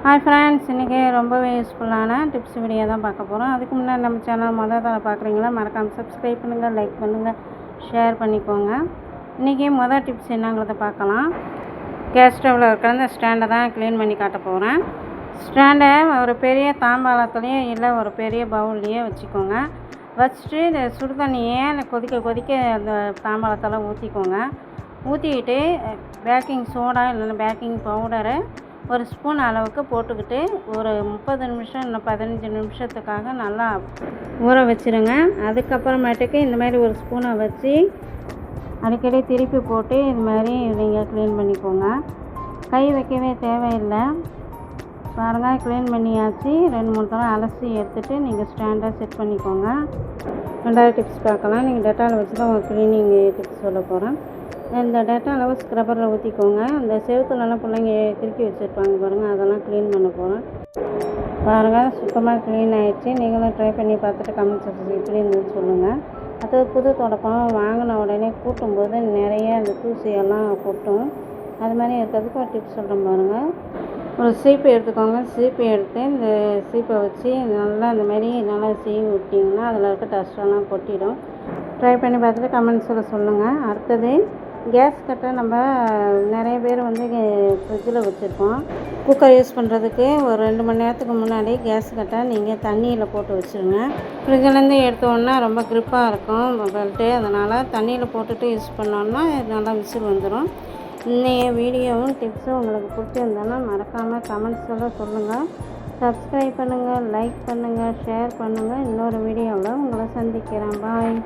Hi friends, இன்றைக்கி ரொம்பவே யூஸ்ஃபுல்லான டிப்ஸ் வீடியோ தான் பார்க்க போகிறோம். அதுக்கு முன்னாடி நம்ம சேனல் மொதல் தடவை பார்க்குறீங்களா, மறக்காமல் சப்ஸ்கிரைப் பண்ணுங்கள், லைக் பண்ணுங்கள், ஷேர் பண்ணிக்கோங்க. இன்றைக்கி மொதல் டிப்ஸ் என்னங்கிறத பார்க்கலாம். கேஸ் ஸ்டவ்வில் இருக்கிற அந்த ஸ்டாண்டை தான் க்ளீன் பண்ணி காட்ட போகிறேன். ஸ்டாண்டை ஒரு பெரிய தாம்பாளத்துலேயே இல்லை ஒரு பெரிய பவுல்லையே வச்சுக்கோங்க. வச்சுட்டு இந்த சுடு தண்ணியை கொதிக்க அந்த தாம்பாளத்தெல்லாம் ஊற்றிக்கோங்க. ஊற்றிக்கிட்டு பேக்கிங் சோடா இல்லைன்னா பேக்கிங் பவுடரை ஒரு ஸ்பூன் அளவுக்கு போட்டுக்கிட்டு ஒரு 30 நிமிஷம் இல்லை 15 நிமிஷத்துக்காக நல்லா ஊற வச்சுருங்க. அதுக்கப்புறமேட்டுக்கு இந்த மாதிரி ஒரு ஸ்பூனை வச்சு அடிக்கடி திருப்பி போட்டு இது மாதிரி நீங்கள் க்ளீன் பண்ணிக்கோங்க. கை வைக்கவே தேவையில்லை. பாருங்கள், க்ளீன் பண்ணியாச்சு. 2-3 தடவை அலசி எடுத்துகிட்டு நீங்கள் ஸ்டாண்டாக செட் பண்ணிக்கோங்க. ரெண்டாவது டிப்ஸ் பார்க்கலாம். நீங்கள் டெட்டால் வச்சு தான் ஒரு க்ளீனிங் டிப்ஸ் சொல்ல போகிறேன். இந்த டெட்டால் ஸ்க்ரப்பரில் ஊற்றிக்கோங்க. அந்த செவத்துலலாம் பிள்ளைங்க திருக்கி வச்சுருப்பாங்க பாருங்கள், அதெல்லாம் க்ளீன் பண்ண போகிறேன். பாருங்கள், சுத்தமாக க்ளீன் ஆகிடுச்சு. நீங்களும் ட்ரை பண்ணி பார்த்துட்டு கமெண்ட் செக்ஷன் எப்படி இருந்துன்னு சொல்லுங்கள். அது புது தொடப்பம் வாங்கின உடனே கூட்டும்போது நிறைய அந்த தூசியெல்லாம் கொட்டும். அது மாதிரி இருக்கிறதுக்கு ஒரு டிப்ஸ் சொல்கிறேன் பாருங்கள். ஒரு சீப்பு எடுத்துக்கோங்க. சீப்பை எடுத்து இந்த சீப்பை வச்சு நல்லா இந்த மாதிரி நல்லா சீவி விட்டிங்கன்னா அதில் இருக்க டஸ்ட்டெல்லாம் கொட்டிடும். ட்ரை பண்ணி பார்த்துட்டு கமெண்ட்ஸில் சொல்லுங்கள். அடுத்தது கேஸ் கட்டை நம்ம நிறைய பேர் ஃப்ரிட்ஜில் வச்சுருப்போம். குக்கர் யூஸ் பண்ணுறதுக்கு ஒரு 2 மணி நேரத்துக்கு முன்னாடி கேஸ் கட்டை நீங்கள் தண்ணியில் போட்டு வச்சுருங்க. ஃப்ரிட்ஜிலேருந்து எடுத்தோன்னா ரொம்ப க்ரிப்பாக இருக்கும் பெல்ட்டு. அதனால் தண்ணியில் போட்டுட்டு யூஸ் பண்ணோன்னா நல்லா விசில் வந்துடும். இன்றைய வீடியோவும் டிப்ஸும் உங்களுக்கு பிடிச்சிருந்தோன்னா மறக்காமல் கமெண்ட்ஸில் சொல்லுங்கள். சப்ஸ்கிரைப் பண்ணுங்கள், லைக் பண்ணுங்கள், ஷேர் பண்ணுங்கள். இன்னொரு வீடியோவில் உங்களை சந்திக்கிறேன். பாய்.